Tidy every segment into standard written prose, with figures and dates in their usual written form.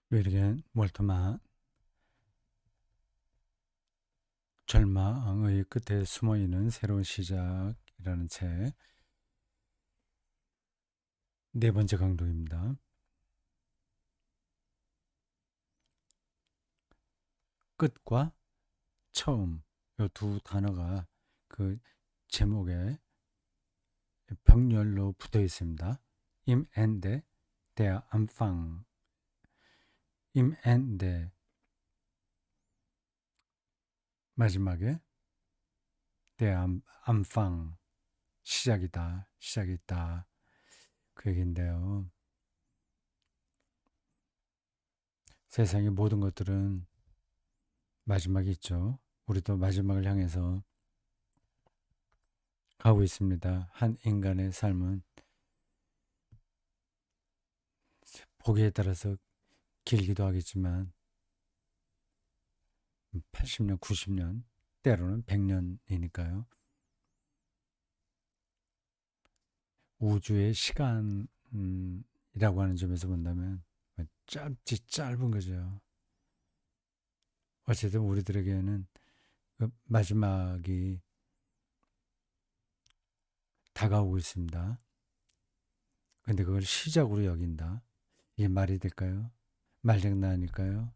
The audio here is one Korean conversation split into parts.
윌리엄 월트만 절망의 끝에 숨어있는 새로운 시작이라는 책 네 번째 강독입니다. 끝과 처음 이 두 단어가 그 제목에 병렬로 붙어 있습니다. Im Ende der Anfang. Im Ende 마지막에 der Anfang 시작이다. 시작이 있다. 그 얘기인데요. 세상의 모든 것들은 마지막이 있죠. 우리도 마지막을 향해서 가고 있습니다. 한 인간의 삶은 보기에 따라서 길기도 하겠지만 80년, 90년, 때로는 100년이니까요. 우주의 시간이라고 하는 점에서 본다면 짧은 거죠. 어쨌든 우리들에게는 그 마지막이 다가오고 있습니다. 근데 그걸 시작으로 여긴다. 이게 말이 될까요? 말장난일까요?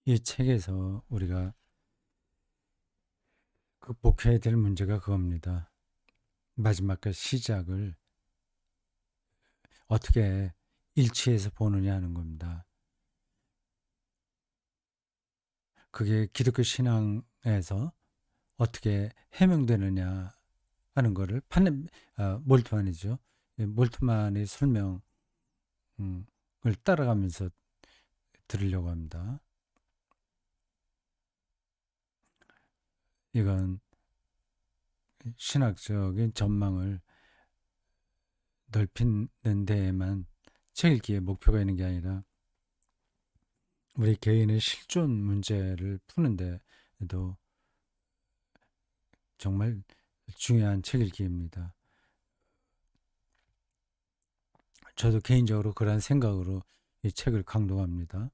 이 책에서 우리가 극복해야 될 문제가 그겁니다. 마지막과 시작을 어떻게 일치해서 보느냐 하는 겁니다. 그게 기독교 신앙에서 어떻게 해명되느냐 하는 거를 몰트만이죠. 몰트만의 설명을 따라가면서 들으려고 합니다. 이건 신학적인 전망을 넓히는 데에만 책 읽기에 목표가 있는 게 아니라 우리 개인의 실존 문제를 푸는 데도 정말 중요한 책 읽기입니다. 저도 개인적으로 그런 생각으로 이 책을 강독합니다.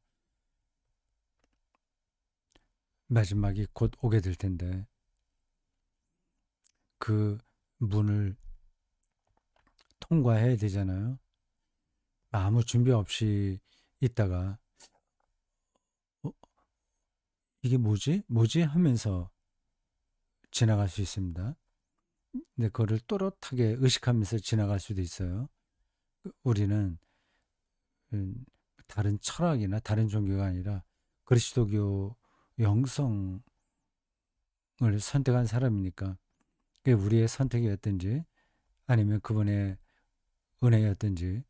마지막이 곧 오게 될 텐데 그 문을 통과해야 되잖아요. 아무 준비 없이 있다가 어, 이게 뭐지? 뭐지? 하면서 지나갈 수 있습니다. 근데 그거를 또렷하게 의식하면서 지나갈 수도 있어요. 우리는 다른 철학이나 다른 종교가 아니라 그리스도교 영성을 선택한 사람이니까 그게 우리의 선택이었든지 아니면 그분의 은혜였든지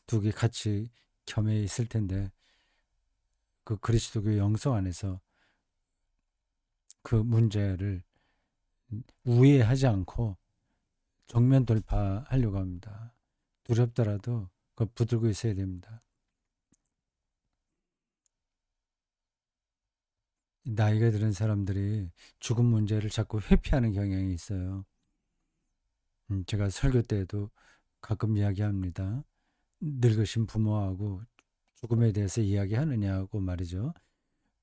두 개 같이 겸해 있을 텐데 그 그리스도교 영성 안에서 그 문제를 우회하지 않고 정면 돌파하려고 합니다. 두렵더라도 그걸 붙들고 있어야 됩니다. 나이가 들은 사람들이 죽음 문제를 자꾸 회피하는 경향이 있어요. 제가 설교 때에도 가끔 이야기합니다. 늙으신 부모하고 죽음에 대해서 이야기하느냐고 말이죠.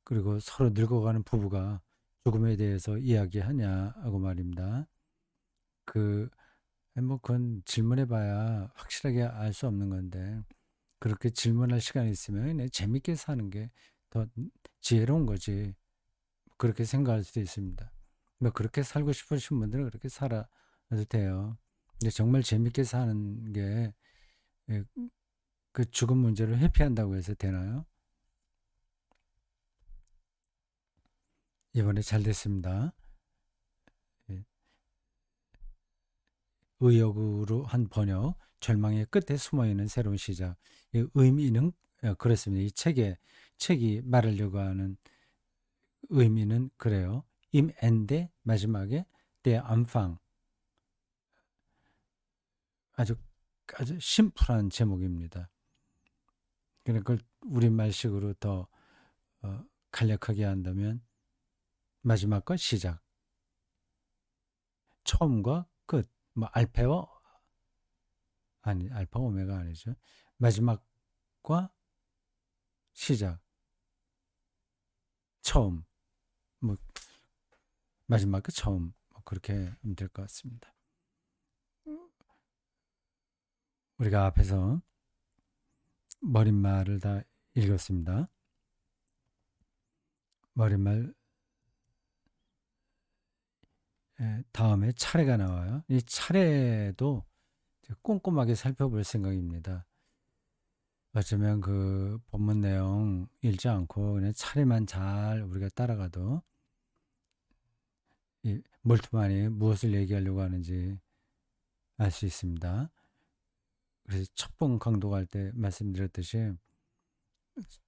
그리고 서로 늙어가는 부부가 죽음에 대해서 이야기하냐고 말입니다. 그, 그건 질문해봐야 확실하게 알 수 없는 건데, 그렇게 질문할 시간이 있으면 그냥 재밌게 사는 게 더 지혜로운 거지. 그렇게 생각할 수도 있습니다. 뭐 그렇게 살고 싶으신 분들은 그렇게 살아도 돼요. 근데 정말 재밌게 사는 게 그 죽음 문제를 회피한다고 해서 되나요? 이번에 잘 됐습니다. 예, 의역으로 한 번역, 절망의 끝에 숨어있는 새로운 시작. 이 의미는 그렇습니다. 이 책이 말하려고 하는 의미는 그래요. 임 엔데 마지막에 대 안팡 아주 아주 심플한 제목입니다. 그걸 우리말식으로 더 간략하게 한다면 마지막과 시작, 처음과 끝, 뭐 알페와 아니, 알파 오메가 아니죠. 마지막과 시작, 처음, 뭐 마지막과 처음, 뭐 그렇게 하면 될 것 같습니다. 우리가 앞에서 머릿말을 다 읽었습니다. 머릿말 다음에 차례가 나와요. 이 차례도 꼼꼼하게 살펴볼 생각입니다. 어쩌면 그 본문 내용 읽지 않고 그냥 차례만 잘 우리가 따라가도 이 몰트만이 무엇을 얘기하려고 하는지 알 수 있습니다. 그래서 첫 번 강독할 때 말씀드렸듯이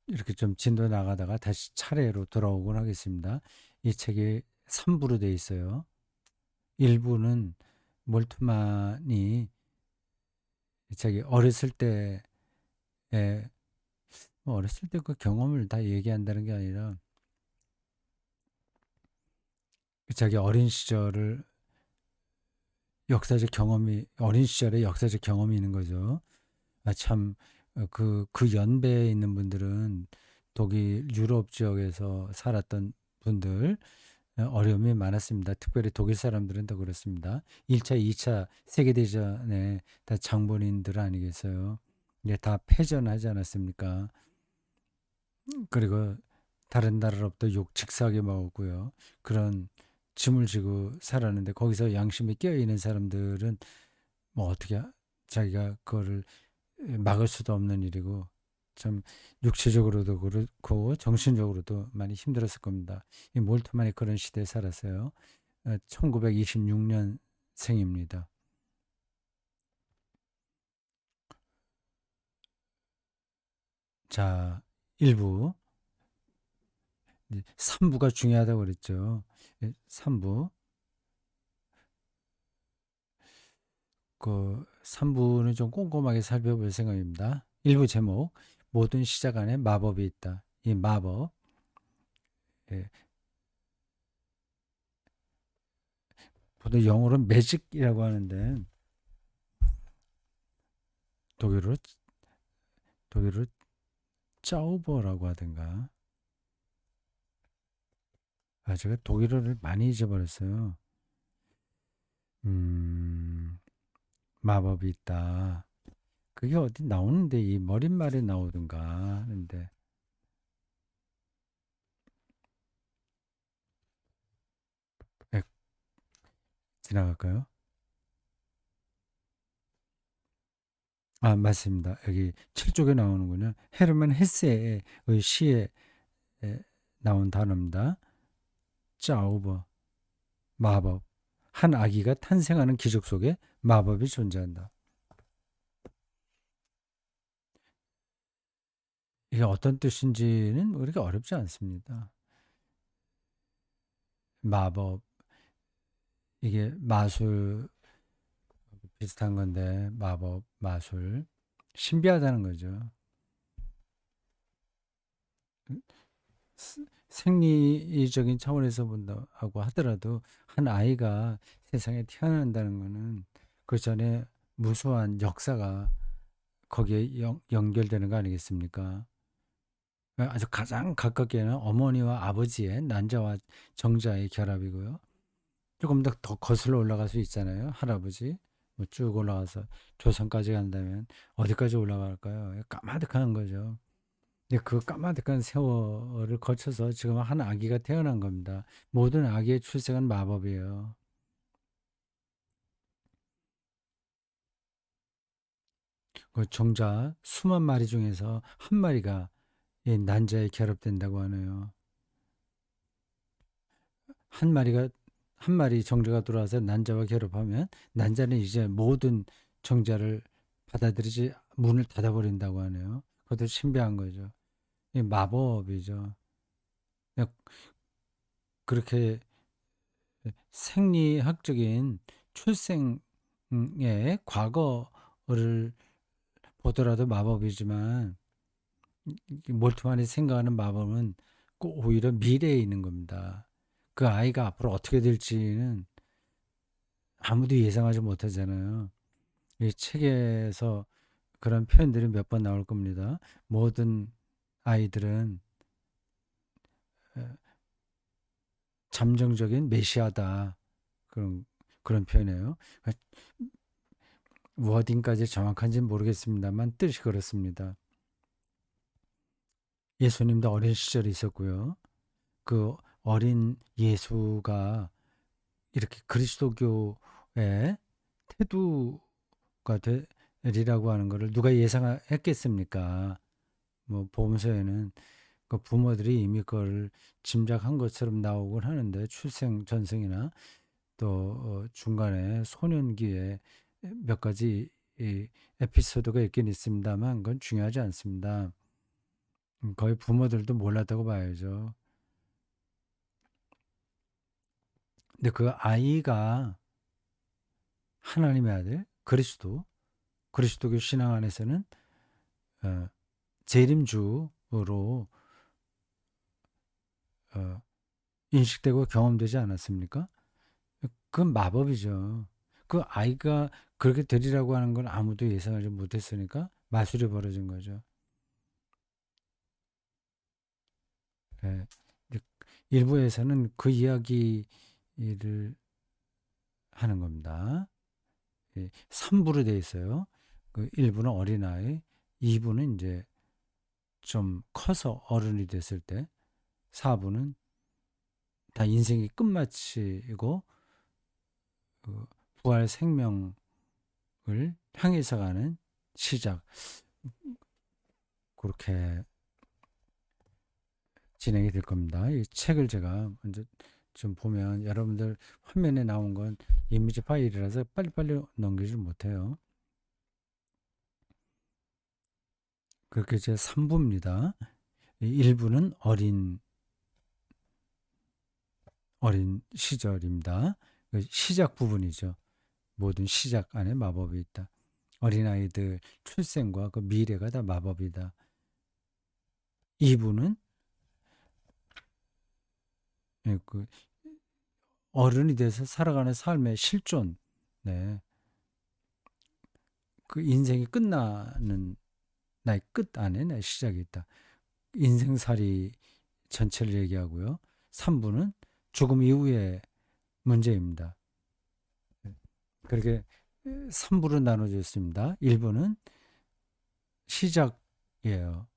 이렇게 좀 진도 나가다가 다시 차례로 돌아오곤 하겠습니다. 이 책이 3부로 되어 있어요. 1부는 몰트만이 자기 어렸을 때의 뭐 어렸을 때 그 경험을 다 얘기한다는 게 아니라 자기 어린 시절을 역사적 경험이 어린 시절에 역사적 경험이 있는 거죠. 아, 참, 그 연배에 있는 분들은 독일 유럽 지역에서 살았던 분들 어려움이 많았습니다. 특별히 독일 사람들은 더 그렇습니다. 1차, 2차 세계대전에 다 장본인들 아니겠어요. 이제 다 패전하지 않았습니까? 그리고 다른 나라로부터 욕 직사하게 먹었고요. 그런 짐을 지고 살았는데 거기서 양심이 깨어 있는 사람들은 뭐 어떻게 자기가 그거를 막을 수도 없는 일이고 참 육체적으로도 그렇고 정신적으로도 많이 힘들었을 겁니다. 이 몰트만이 그런 시대에 살았어요. 1926년 생입니다. 자, 1부, 3부가 중요하다고 그랬죠. 3부, 그 3부는 좀 꼼꼼하게 살펴볼 생각입니다. 1부 제목, 모든 시작 안에 마법이 있다. 이 마법, 예, 보통 영어로는 매직이라고 하는데 독일어로 독일어로 짜우버라고 하든가. 아, 제가 독일어를 많이 잊어버렸어요. 음, 마법이 있다. 그게 어디 나오는데 이 머릿말에 나오든가 하는데 예, 지나갈까요? 아, 맞습니다. 여기 7쪽에 나오는군요. 헤르만 헤세의 시에 나온 단어입니다. 짜우버, 마법. 한 아기가 탄생하는 기적 속에 마법이 존재한다. 이게 어떤 뜻인지는 우리가 어렵지 않습니다. 마법, 이게 마술 비슷한 건데 마법, 마술 신비하다는 거죠. 생리적인 차원에서 본다고 하더라도 한 아이가 세상에 태어난다는 거는 그 전에 무수한 역사가 거기에 연결되는 거 아니겠습니까? 아주 가장 가깝게는 어머니와 아버지의 난자와 정자의 결합이고요. 조금 더 거슬러 올라갈 수 있잖아요. 할아버지 뭐 쭉 올라가서 조선까지 간다면 어디까지 올라갈까요? 까마득한 거죠. 근데 그 까마득한 세월을 거쳐서 지금 한 아기가 태어난 겁니다. 모든 아기의 출생은 마법이에요. 그 정자 수만 마리 중에서 한 마리가 이 난자에 결합된다고 하네요. 한 마리가 한 마리 정자가 들어와서 난자와 결합하면 난자는 이제 모든 정자를 받아들이지 문을 닫아버린다고 하네요. 그것도 신비한 거죠. 이 마법이죠. 그렇게 생리학적인 출생의 과거를 보더라도 마법이지만 몰트만이 생각하는 마법은 꼭 오히려 미래에 있는 겁니다. 그 아이가 앞으로 어떻게 될지는 아무도 예상하지 못하잖아요. 이 책에서 그런 표현들이 몇 번 나올 겁니다. 모든 아이들은 잠정적인 메시아다. 그런 표현이에요. 워딩까지 정확한지는 모르겠습니다만 뜻이 그렇습니다. 예수님도 어린 시절이 있었고요. 그 어린 예수가 이렇게 그리스도교의 태두가 되리라고 하는 것을 누가 예상했겠습니까? 뭐 복음서에는 그 부모들이 이미 그걸 짐작한 것처럼 나오곤 하는데 출생 전생이나 또 중간에 소년기에 몇 가지 이 에피소드가 있긴 있습니다만 그건 중요하지 않습니다. 거의 부모들도 몰랐다고 봐야죠. 근데 그 아이가 하나님의 아들 그리스도교 신앙 안에서는 어, 재림주로 어, 인식되고 경험되지 않았습니까? 그건 마법이죠. 그 아이가 그렇게 되리라고 하는 건 아무도 예상하지 못했으니까 마술이 벌어진 거죠. 예. 일부에서는 그 이야기를 하는 겁니다. 3부로 되어 있어요. 그 1부는 어린아이, 2부는 이제 좀 커서 어른이 됐을 때, 4부는 다 인생이 끝마치고 그 부활 생명을 향해서 가는 시작. 그렇게 진행이 될 겁니다. 이 책을 제가 먼저 좀 보면 여러분들 화면에 나온 건 이미지 파일이라서 빨리빨리 넘기지 못해요. 그렇게 이제 3부입니다. 1부는 어린 시절입니다. 그 시작 부분이죠. 모든 시작 안에 마법이 있다. 어린아이들 출생과 그 미래가 다 마법이다. 2부는 그 어른이 돼서 살아가는 삶의 실존, 네. 그 인생이 끝나는 나의 끝 안에 나의 시작이 있다. 인생살이 전체를 얘기하고요. 3부는 죽음 이후의 문제입니다. 그렇게 3부로 나눠져 있습니다. 1부는 시작이에요.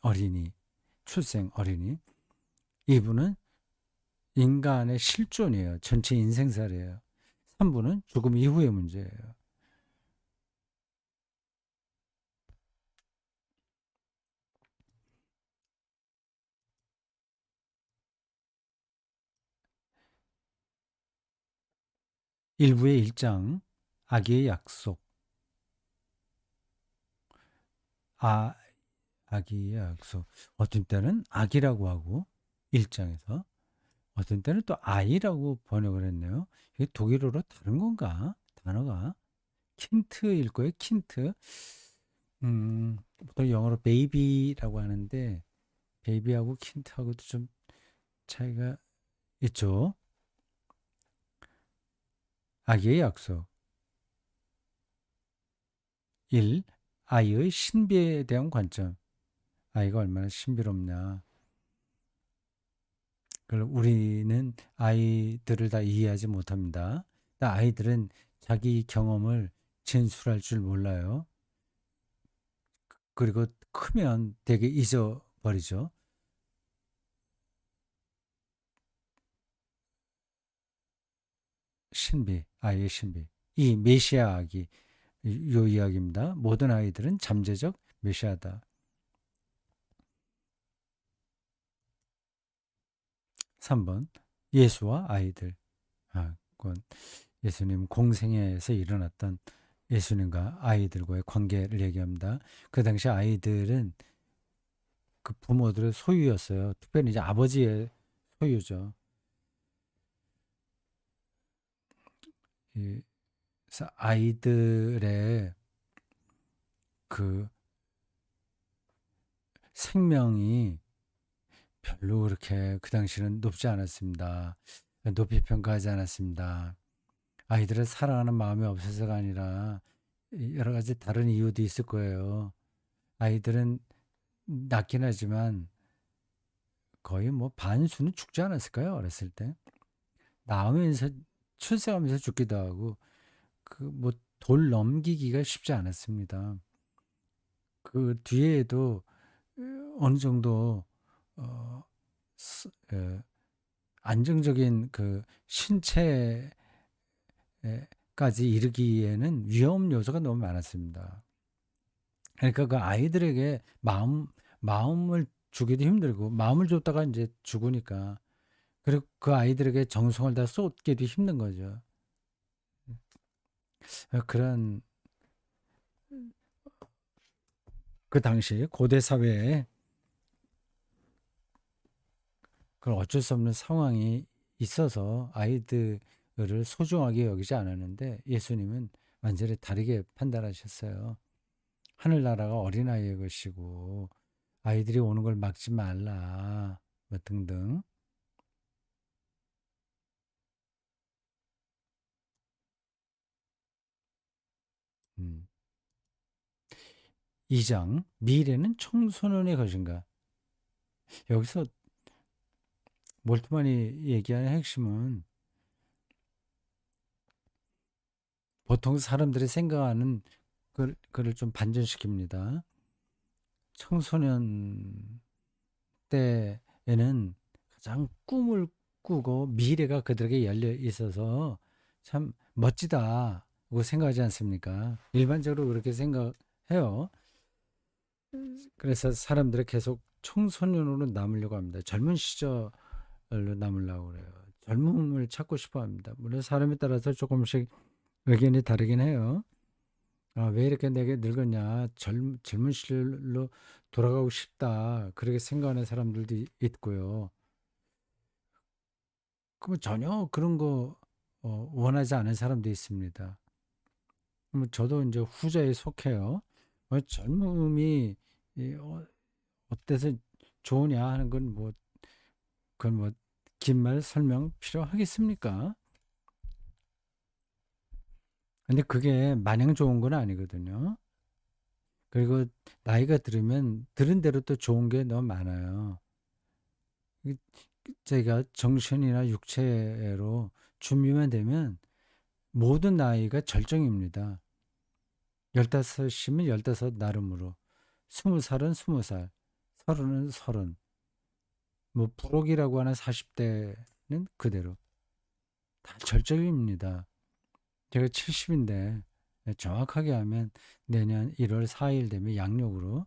어린이, 출생 어린이. 2부는 인간의 실존이에요. 전체 인생살이에요. 3부는 죽음 이후의 문제예요. 1부의 1장, 아기의 약속. 아, 아기의 약속. 어떤 때는 아기라고 하고, 1장에서. 어떤 때는 또 아이라고 번역을 했네요. 이게 독일어로 다른 건가? 단어가. 킨트일 거예요, 킨트. 보통 영어로 베이비라고 하는데, 베이비하고 킨트하고도 좀 차이가 있죠. 아기의 약속. 1. 아이의 신비에 대한 관점. 아이가 얼마나 신비롭냐. 그걸 우리는 아이들을 다 이해하지 못합니다. 아이들은 자기 경험을 진술할 줄 몰라요. 그리고 크면 되게 잊어버리죠. 신비, 아이의 신비. 이 메시아 아기, 요 이야기입니다. 모든 아이들은 잠재적 메시아다. 3번, 예수와 아이들. 그건 예수님 공생애에서 일어났던 예수님과 아이들과의 관계를 얘기합니다. 그 당시 아이들은 그 부모들의 소유였어요. 특별히 이제 아버지의 소유죠. 그래서 아이들의 그 생명이 별로 그렇게 그 당시는 높지 않았습니다. 높이 평가하지 않았습니다. 아이들을 사랑하는 마음이 없어서가 아니라 여러 가지 다른 이유도 있을 거예요. 아이들은 낳긴 하지만 거의 뭐 반수는 죽지 않았을까요? 어렸을 때. 낳으면서 출생하면서 죽기도 하고 그 뭐 돌 넘기기가 쉽지 않았습니다. 그 뒤에도 어느 정도 어, 스- 어, 안정적인 그 신체까지 이르기에는 위험 요소가 너무 많았습니다. 그러니까 그 아이들에게 마음을 주기도 힘들고 마음을 줬다가 이제 죽으니까 그리고 그 아이들에게 정성을 다 쏟기도 힘든 거죠. 그런 그 당시 고대 사회에 그 어쩔 수 없는 상황이 있어서 아이들을 소중하게 여기지 않았는데 예수님은 완전히 다르게 판단하셨어요. 하늘나라가 어린아이의 것이고 아이들이 오는 걸 막지 말라 뭐 등등. 2장 미래는 청소년의 것인가. 여기서 몰트만이 얘기하는 핵심은 보통 사람들이 생각하는 그를 좀 반전시킵니다. 청소년 때에는 가장 꿈을 꾸고 미래가 그들에게 열려 있어서 참 멋지다고 생각하지 않습니까? 일반적으로 그렇게 생각해요. 그래서 사람들이 계속 청소년으로 남으려고 합니다. 젊은 시절로 남으려고 그래요. 젊음을 찾고 싶어 합니다. 물론 사람에 따라서 조금씩 의견이 다르긴 해요. 아, 왜 이렇게 내게 늙었냐? 젊은 시절로 돌아가고 싶다. 그렇게 생각하는 사람들도 있고요. 그 전혀 그런 거 원하지 않은 사람도 있습니다. 저도 이제 후자에 속해요. 젊음이 어때서 좋으냐 하는 건 뭐, 그건 뭐, 긴 말 설명 필요하겠습니까? 근데 그게 마냥 좋은 건 아니거든요. 그리고 나이가 들으면 들은 대로 또 좋은 게 너무 많아요. 이- 제가 정신이나 육체로 준비만 되면 모든 나이가 절정입니다. 15이면 15 나름으로, 20살은 20살, 30은 30, 뭐 부록이라고 하는 40대는 그대로 다 절정입니다. 제가 70인데 정확하게 하면 내년 1월 4일 되면 양력으로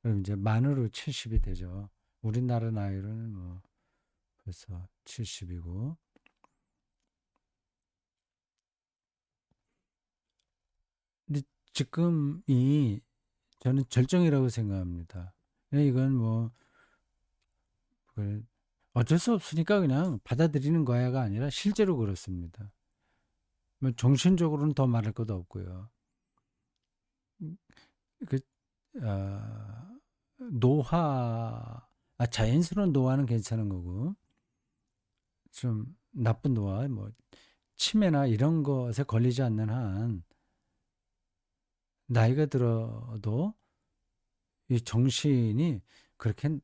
그럼 이제 만으로 70이 되죠. 우리나라 나이로는 뭐 벌써 70이고. 근데 지금이 저는 절정이라고 생각합니다. 이건 뭐 그 어쩔 수 없으니까 그냥 받아들이는 거야가 아니라 실제로 그렇습니다. 뭐 정신적으로는 더 말할 것도 없고요. 그 노화, 자연스러운 노화는 괜찮은 거고 좀 나쁜 노화, 뭐 치매나 이런 것에 걸리지 않는 한 나이가 들어도 이 정신이 그렇게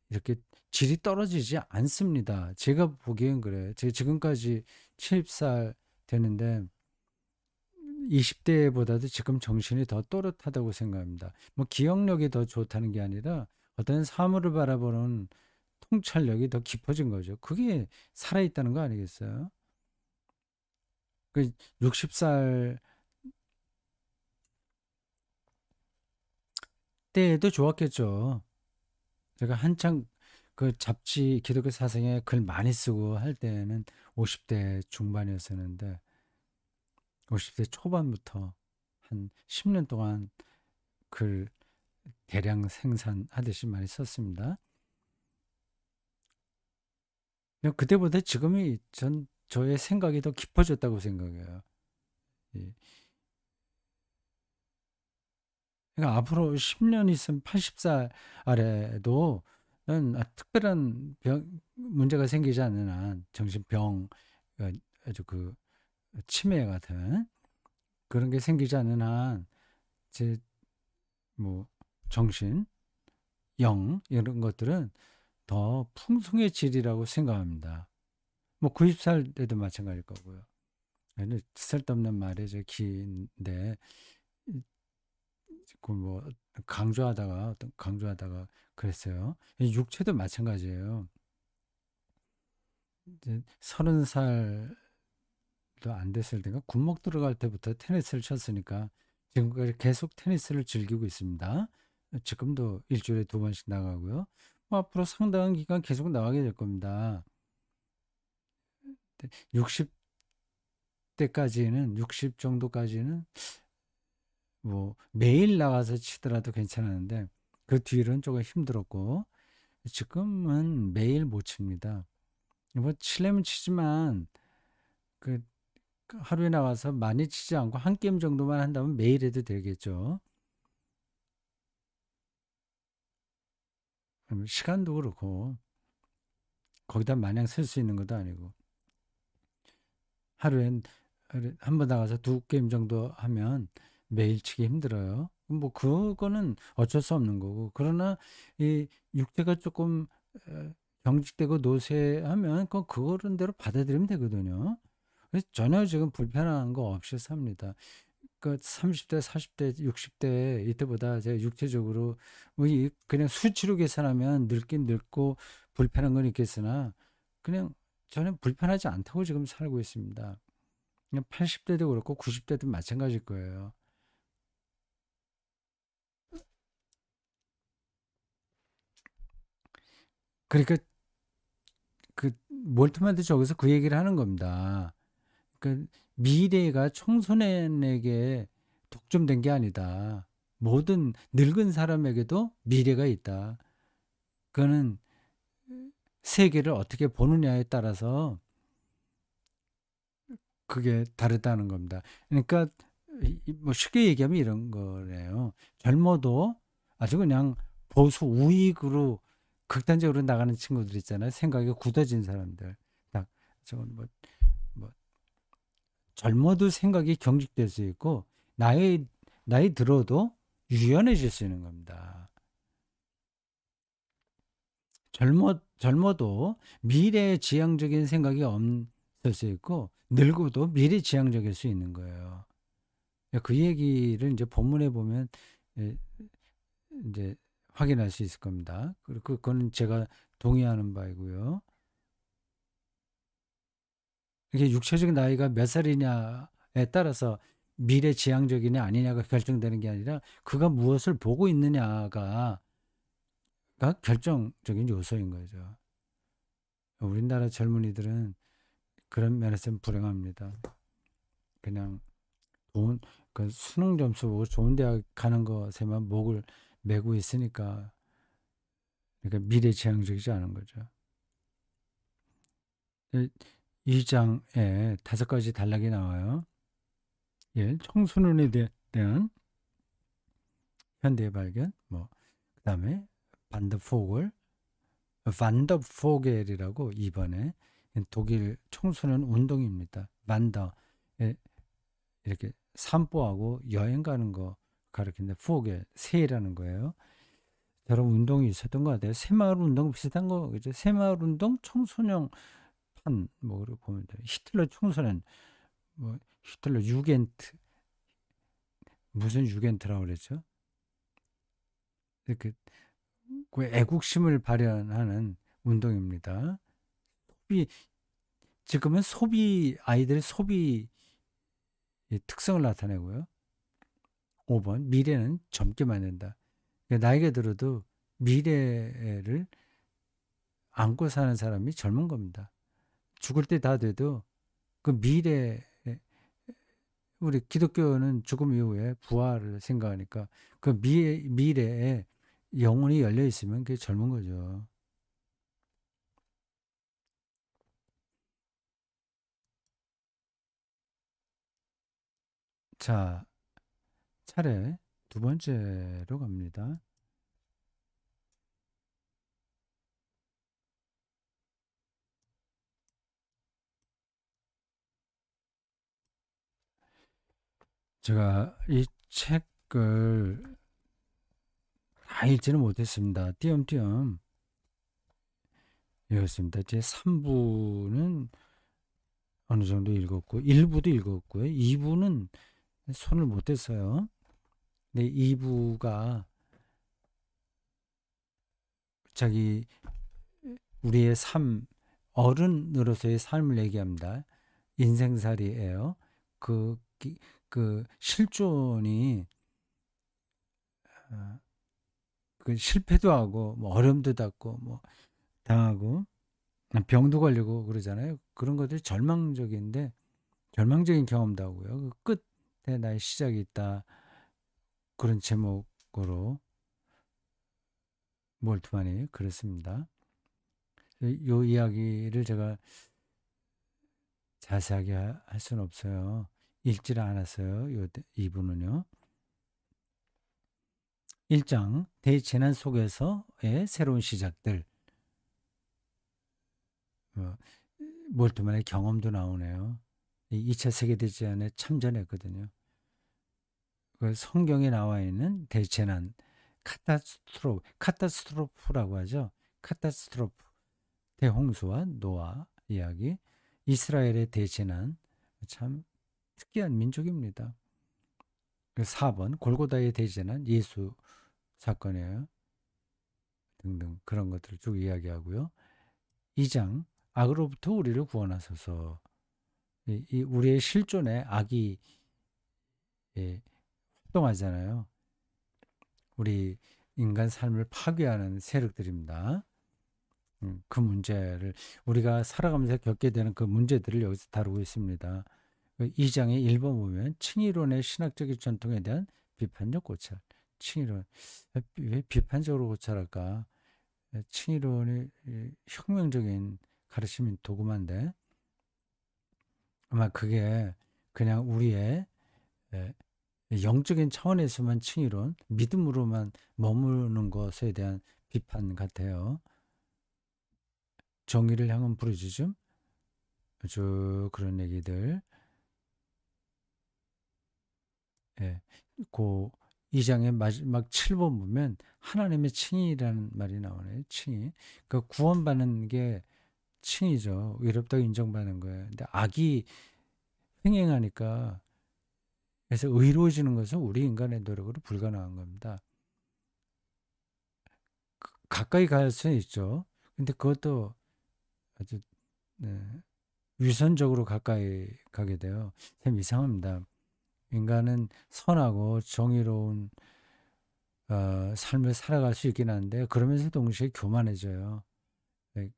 이렇게 질이 떨어지지 않습니다. 제가 보기엔 그래요. 제가 지금까지 70살 되는데 20대보다도 지금 정신이 더 또렷하다고 생각합니다. 뭐 기억력이 더 좋다는 게 아니라 어떤 사물을 바라보는 통찰력이 더 깊어진 거죠. 그게 살아있다는 거 아니겠어요? 그 60살 때에도 좋았겠죠. 제가 한창 그 잡지 기독교 사상에 글 많이 쓰고 할 때는 50대 중반이었었는데 50대 초반부터 한 10년 동안 글 대량 생산하듯이 많이 썼습니다. 그때보다 지금이 저의 생각이 더 깊어졌다고 생각해요. 예. 그러니까 앞으로 10년 있으면 80살 아래도 특별한 문제가 생기지 않는 한 정신병 아주 그 치매 같은 그런 게 생기지 않는 한 제 뭐 정신, 영 이런 것들은 더 풍성해지리라고 생각합니다. 뭐 90살 때도 마찬가지일 거고요. 쓸데없는 말이죠. 긴데 그뭐 강조하다가 그랬어요. 육체도 마찬가지예요. 이제 30살도 안 됐을 때가 군목 들어갈 때부터 테니스를 쳤으니까 지금까지 계속 테니스를 즐기고 있습니다. 지금도 일주일에 2번씩 나가고요. 뭐 앞으로 상당한 기간 계속 나가게 될 겁니다. 60대까지는 60 정도까지는 뭐 매일 나가서 치더라도 괜찮았는데 그 뒤로는 조금 힘들었고 지금은 매일 못 칩니다. 뭐 치려면 치지만 그 하루에 나가서 많이 치지 않고 한 게임 정도만 한다면 매일 해도 되겠죠. 시간도 그렇고 거기다 마냥 쓸 수 있는 것도 아니고 하루에 한 번 나가서 2게임 정도 하면 매일 치기 힘들어요. 뭐 그거는 어쩔 수 없는 거고 그러나 이 육체가 조금 경직되고 노쇠하면 그거는 대로 받아들이면 되거든요. 그래서 전혀 지금 불편한 거 없이 삽니다. 그 30대, 40대, 60대 이때보다 제가 육체적으로 그냥 수치로 계산하면 늙긴 늙고 불편한 건 있겠으나 그냥 저는 불편하지 않다고 지금 살고 있습니다. 그냥 80대도 그렇고 90대도 마찬가지일 거예요. 그러니까 그 몰트만도 저기서 그 얘기를 하는 겁니다. 그 미래가 청소년에게 독점된 게 아니다. 모든 늙은 사람에게도 미래가 있다. 그거는 세계를 어떻게 보느냐에 따라서 그게 다르다는 겁니다. 그러니까 뭐 쉽게 얘기하면 이런 거래요. 젊어도 아주 그냥 보수 우익으로 극단적으로 나가는 친구들 있잖아요. 생각이 굳어진 사람들. 딱 저건 뭐 젊어도 생각이 경직될 수 있고 나이 들어도 유연해질 수 있는 겁니다. 젊어도 미래지향적인 생각이 없을 수 있고 늙어도 미래지향적일 수 있는 거예요. 그 얘기를 이제 본문에 보면 예, 이제 확인할 수 있을 겁니다. 그리고 그거는 제가 동의하는 바이고요. 이게 육체적 나이가 몇 살이냐에 따라서 미래지향적이냐 아니냐가 결정되는 게 아니라 그가 무엇을 보고 있느냐가 결정적인 요소인 거죠. 우리나라 젊은이들은 그런 면에서는 불행합니다. 그냥 돈, 그 수능 점수 보고 좋은 대학 가는 것에만 목을 메고 있으니까 그러니까 미래지향적이지 않은 거죠. 2장에 5가지 단락이 나와요. 예, 청소년에 대한 현대의 발견, 뭐 그다음에 반더포겔, 반더포겔이라고 이번에 독일 청소년 운동입니다. 반더 이렇게 산보하고 여행 가는 거 가르치는데 포겔 새라는 거예요. 여러 운동이 있었던 것 같아요. 새마을 운동 비슷한 거죠. 새마을 운동, 청소년 판, 뭐, 그렇게 보면 돼요. 히틀러 청소년, 뭐, 히틀러 유겐트, 무슨 유겐트라고 그랬죠? 이렇게, 그 애국심을 발현하는 운동입니다. 소비, 지금은 아이들의 소비 특성을 나타내고요. 5번, 미래는 젊게 만든다. 그러니까 나이가 들어도 미래를 안고 사는 사람이 젊은 겁니다. 죽을 때 다 돼도 그 우리 기독교는 죽음 이후에 부활을 생각하니까 그 미래에 영혼이 열려 있으면 그게 젊은 거죠. 자, 차례 2번째로 갑니다. 제가 이 책을 다 읽지는 못했습니다. 띄엄띄엄 읽었습니다. 제 3부는 어느 정도 읽었고 1부도 읽었고요. 2부는 손을 못 댔어요. 근데 2부가 자기 우리의 삶, 어른으로서의 삶을 얘기합니다. 인생살이에요. 그, 그 실존이 어, 그 실패도 하고 뭐 어려움도 닿고 뭐 당하고 병도 걸리고 그러잖아요. 그런 것들이 절망적인데 절망적인 경험도 하고요. 그 끝에 나의 시작이 있다. 그런 제목으로 몰트만이 그랬습니다. 이 이야기를 제가 자세하게 할 수는 없어요. 읽지를 않았어요. 이분은요. 1장 대재난 속에서의 새로운 시작들. 어, 몰트만의 경험도 나오네요. 2차 세계대전에 참전했거든요. 그 성경에 나와 있는 대재난, 카타스트로프라고 하죠. 카타스트로프, 대홍수와 노아 이야기, 이스라엘의 대재난, 참 특이한 민족입니다. 4번 골고다의 대재난, 예수 사건이에요. 등등 그런 것들을 쭉 이야기하고요. 2장 악으로부터 우리를 구원하소서. 이 우리의 실존에 악이 활동하잖아요. 우리 인간 삶을 파괴하는 세력들입니다. 그 문제를 우리가 살아가면서 겪게 되는 그 문제들을 여기서 다루고 있습니다. 2장의 1번 보면 칭의론의 신학적인 전통에 대한 비판적 고찰. 칭의론. 왜 비판적으로 고찰할까? 칭의론이 혁명적인 가르침인 도구만데 아마 그게 그냥 우리의 영적인 차원에서만 칭의론, 믿음으로만 머무르는 것에 대한 비판 같아요. 정의를 향한 부르짖음, 아주 그런 얘기들. 예, 그 2장의 마지막 7번 보면 하나님의 칭의라는 말이 나오네요. 칭의. 그 구원받는 게 칭의죠. 의롭다고 인정받는 거예요. 근데 악이 횡행하니까 그래서 의로워지는 것은 우리 인간의 노력으로 불가능한 겁니다. 가까이 갈 수는 있죠. 근데 그것도 아주 네, 위선적으로 가까이 가게 돼요. 참 이상합니다. 인간은 선하고 정의로운 삶을 살아갈 수 있긴 한데 그러면서 동시에 교만해져요. 네,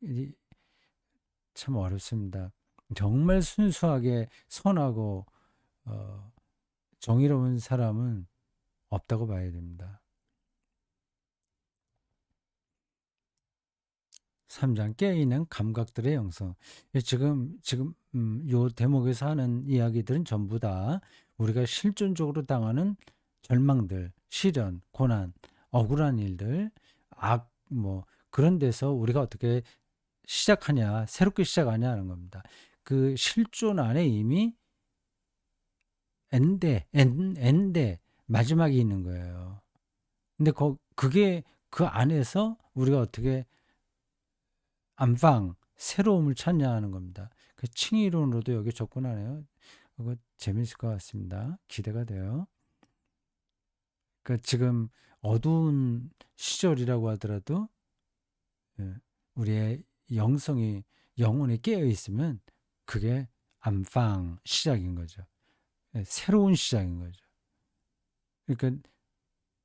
참 어렵습니다. 정말 순수하게 선하고 어, 정의로운 사람은 없다고 봐야 됩니다. 3장 깨어있는 감각들의 영성. 지금 요 대목에서 하는 이야기들은 전부 다 우리가 실존적으로 당하는 절망들, 시련, 고난, 억울한 일들, 뭐 그런 데서 우리가 어떻게 시작하냐, 새롭게 시작하냐 하는 겁니다. 그 실존 안에 이미 엔데 마지막이 있는 거예요. 근데 그게 그 안에서 우리가 어떻게 안방 새로움을 찾냐 하는 겁니다. 그 칭의론으로도 여기 접근하네요. 그거 재밌을 것 같습니다. 기대가 돼요. 그 지금 어두운 시절이라고 하더라도 우리의 영혼이 깨어 있으면 그게 안방 시작인 거죠. 새로운 시작인 거죠. 그러니까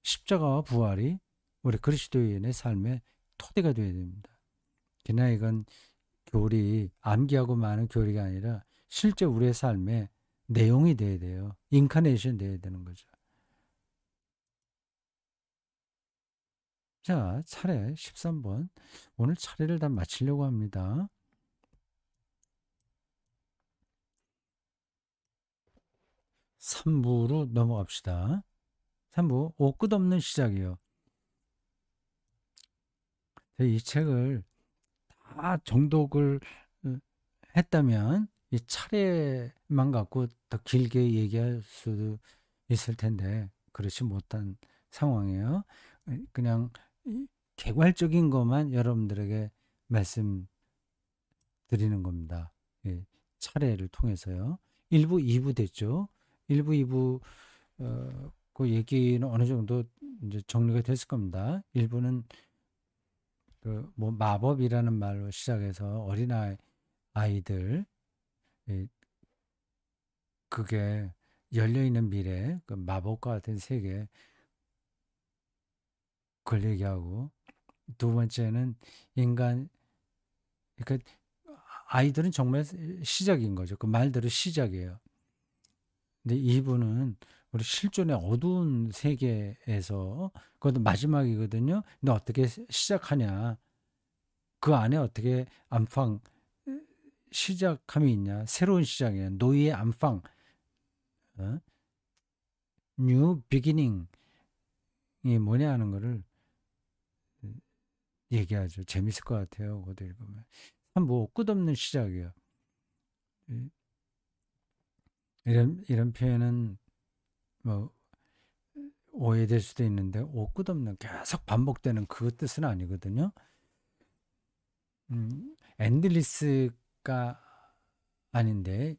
십자가와 부활이 우리 그리스도인의 삶의 토대가 되어야 됩니다. 그러나 이건 교리, 암기하고 많은 교리가 아니라 실제 우리의 삶에 내용이 돼야 돼요. 인카네이션 돼야 되는 거죠. 자, 차례 13번. 오늘 차례를 다 마치려고 합니다. 3부로 넘어갑시다. 3부, 옷 끝없는 시작이요. 이 책을 다 정독을 했다면 이 차례만 갖고 더 길게 얘기할 수도 있을 텐데 그렇지 못한 상황이에요. 그냥 개괄적인 것만 여러분들에게 말씀드리는 겁니다. 예, 차례를 통해서요. 1부, 2부 됐죠. 1부, 2부 그 얘기는 어느 정도 이제 정리가 됐을 겁니다. 1부는 그 뭐 마법이라는 말로 시작해서 아이들 예, 그게 열려있는 미래, 그 마법과 같은 세계, 그걸 얘기하고, 두 번째는 인간, 그러니까 아이들은 정말 시작인 거죠. 그 말대로 시작이에요. 근데 이분은 우리 실존의 어두운 세계에서, 그것도 마지막이거든요. 근데 어떻게 시작하냐. 그 안에 어떻게 안방, 시작함이 있냐. 새로운 시작이에요. 노이의 안방, 어? 뉴 비기닝이 뭐냐 하는 거를 얘기하죠. 재밌을 것 같아요. 그것도 읽으면. 참 뭐 끝없는 시작이에요. 이런 표현은 뭐 오해될 수도 있는데 끝없는 계속 반복되는 그 뜻은 아니거든요. 엔들리스가 아닌데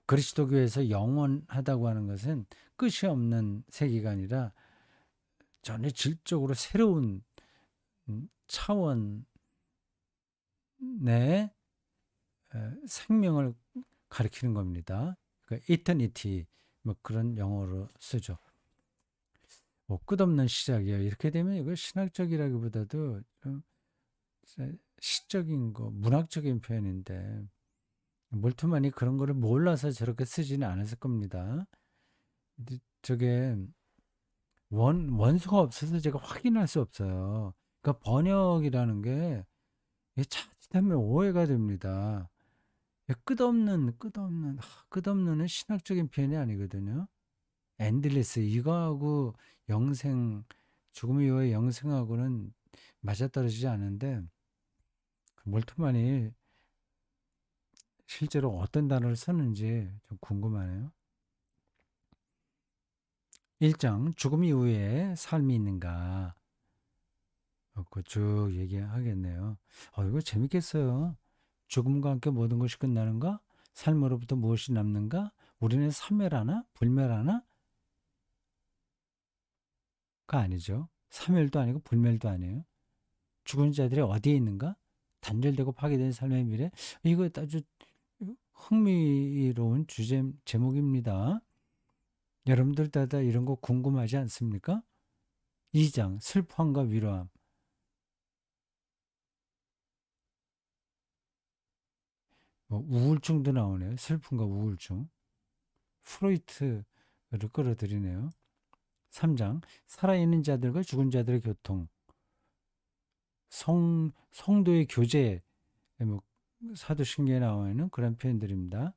그리스도교에서 영원하다고 하는 것은 끝이 없는 세계가 아니라 전혀 질적으로 새로운 차원의 생명을 가리키는 겁니다. 그러니까 eternity 뭐 그런 영어로 쓰죠. 뭐 끝없는 시작이에요. 이렇게 되면 이거 신학적이라기보다도 좀 시적인 거, 문학적인 표현인데 몰트만이 그런 거를 몰라서 저렇게 쓰지는 않았을 겁니다. 근데 저게 원수가 없어서 제가 확인할 수 없어요. 그러니까 번역이라는 게 자칫하면 오해가 됩니다. 끝없는은 신학적인 표현이 아니거든요. 엔들리스 이거하고 영생 죽음 이후의 영생하고는 맞아떨어지지 않은데 몰트만이 실제로 어떤 단어를 썼는지 좀 궁금하네요. 1장 죽음 이후에 삶이 있는가 쭉 얘기하겠네요. 이거 재밌겠어요. 죽음과 함께 모든 것이 끝나는가? 삶으로부터 무엇이 남는가? 우리는 사멸하나? 불멸하나? 가 아니죠. 사멸도 아니고 불멸도 아니에요. 죽은 자들이 어디에 있는가? 단절되고 파괴된 삶의 미래. 이거 아주 흥미로운 제목입니다. 여러분들 다 이런 거 궁금하지 않습니까? 2장 슬픔과 위로함. 뭐 우울증도 나오네요. 슬픔과 우울증. 프로이트를 끌어들이네요. 3장 살아있는 자들과 죽은 자들의 교통. 성도의 교제. 뭐 사도신경에 나와 있는 그런 표현들입니다.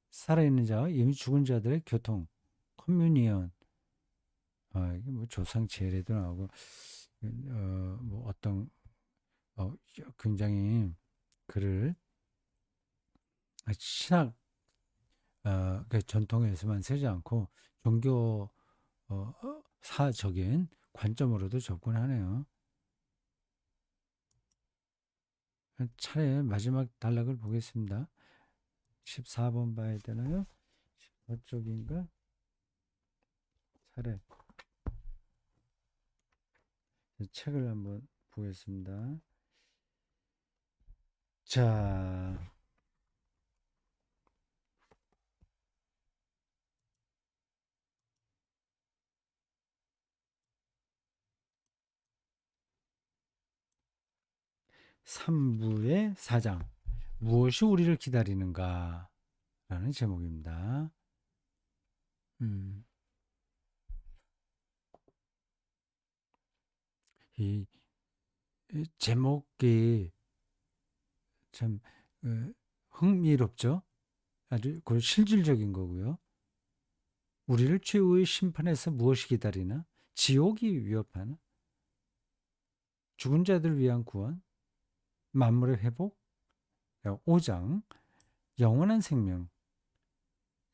살아있는 자와 이미 죽은 자들의 교통. 커뮤니언. 이게 뭐 조상 제례도 나오고 뭐 어떤 굉장히 글을 신학 그 전통에서만 쓰지 않고 종교 사적인 관점으로도 접근하네요. 차례 마지막 단락을 보겠습니다. 14번 봐야 되나요? 14쪽인가? 차례 책을 한번 보겠습니다. 자, 삼부의 4장 무엇이 우리를 기다리는가 라는 제목입니다. 음, 이, 이 제목이 참 흥미롭죠? 아주 그 실질적인 거고요. 우리를 최후의 심판에서 무엇이 기다리나? 지옥이 위협하나? 죽은 자들 위한 구원? 만물의 회복? 5장 영원한 생명,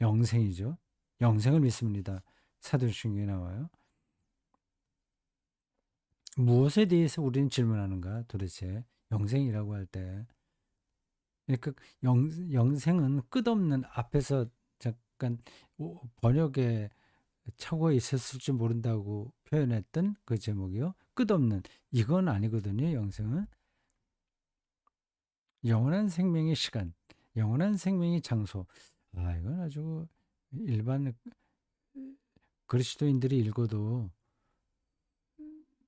영생이죠. 영생을 믿습니다. 사도신경에 나와요. 무엇에 대해서 우리는 질문하는가 도대체 영생이라고 할 때. 그러니까 영생은 끝없는 앞에서 잠깐 번역에 착오가 있었을지 모른다고 표현했던 그 제목이요. 끝없는 이건 아니거든요. 영생은 영원한 생명의 시간, 영원한 생명의 장소. 이건 아주 일반 그리스도인들이 읽어도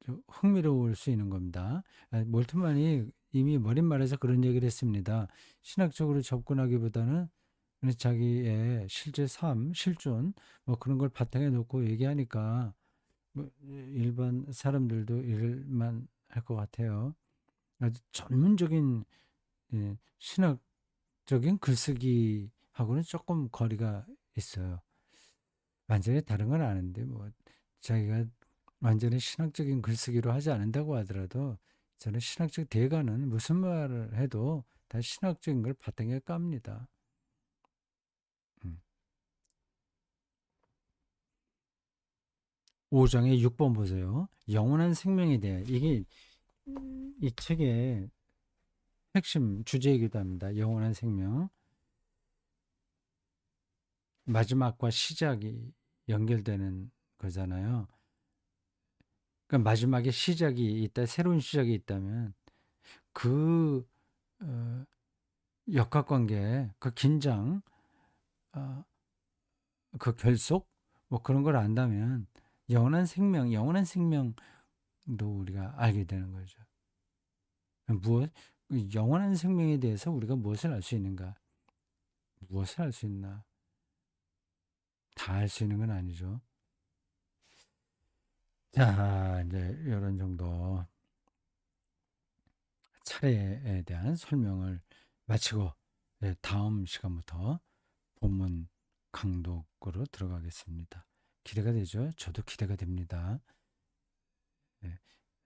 좀 흥미로울 수 있는 겁니다. 몰트만이 이미 머릿말에서 그런 얘기를 했습니다. 신학적으로 접근하기보다는 자기의 실제 삶, 실존 뭐 그런 걸 바탕에 놓고 얘기하니까 뭐 일반 사람들도 읽을만 할 것 같아요. 아주 전문적인 신학적인 글쓰기하고는 조금 거리가 있어요. 완전히 다른 건 아는데 뭐 자기가 완전히 신학적인 글쓰기로 하지 않는다고 하더라도 저는 신학적 대가는 무슨 말을 해도 다 신학적인 걸 바탕에 깝니다. 5장의 6번 보세요. 영원한 생명에 대해 이게 이 책의 핵심 주제이기도 합니다. 영원한 생명. 마지막과 시작이 연결되는 거잖아요. 그러니까 마지막에 시작이 있다, 새로운 시작이 있다면 그 어, 역학관계, 그 긴장, 어, 그 결속, 뭐 그런 걸 안다면 영원한 생명도 우리가 알게 되는 거죠. 무엇, 영원한 생명에 대해서 우리가 무엇을 알 수 있는가? 무엇을 알 수 있나? 다 알 수 있는 건 아니죠. 자, 이제 이런 정도 차례에 대한 설명을 마치고 다음 시간부터 본문 강독으로 들어가겠습니다. 기대가 되죠? 저도 기대가 됩니다.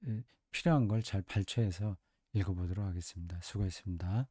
예, 필요한 걸 잘 발췌해서 읽어보도록 하겠습니다. 수고했습니다.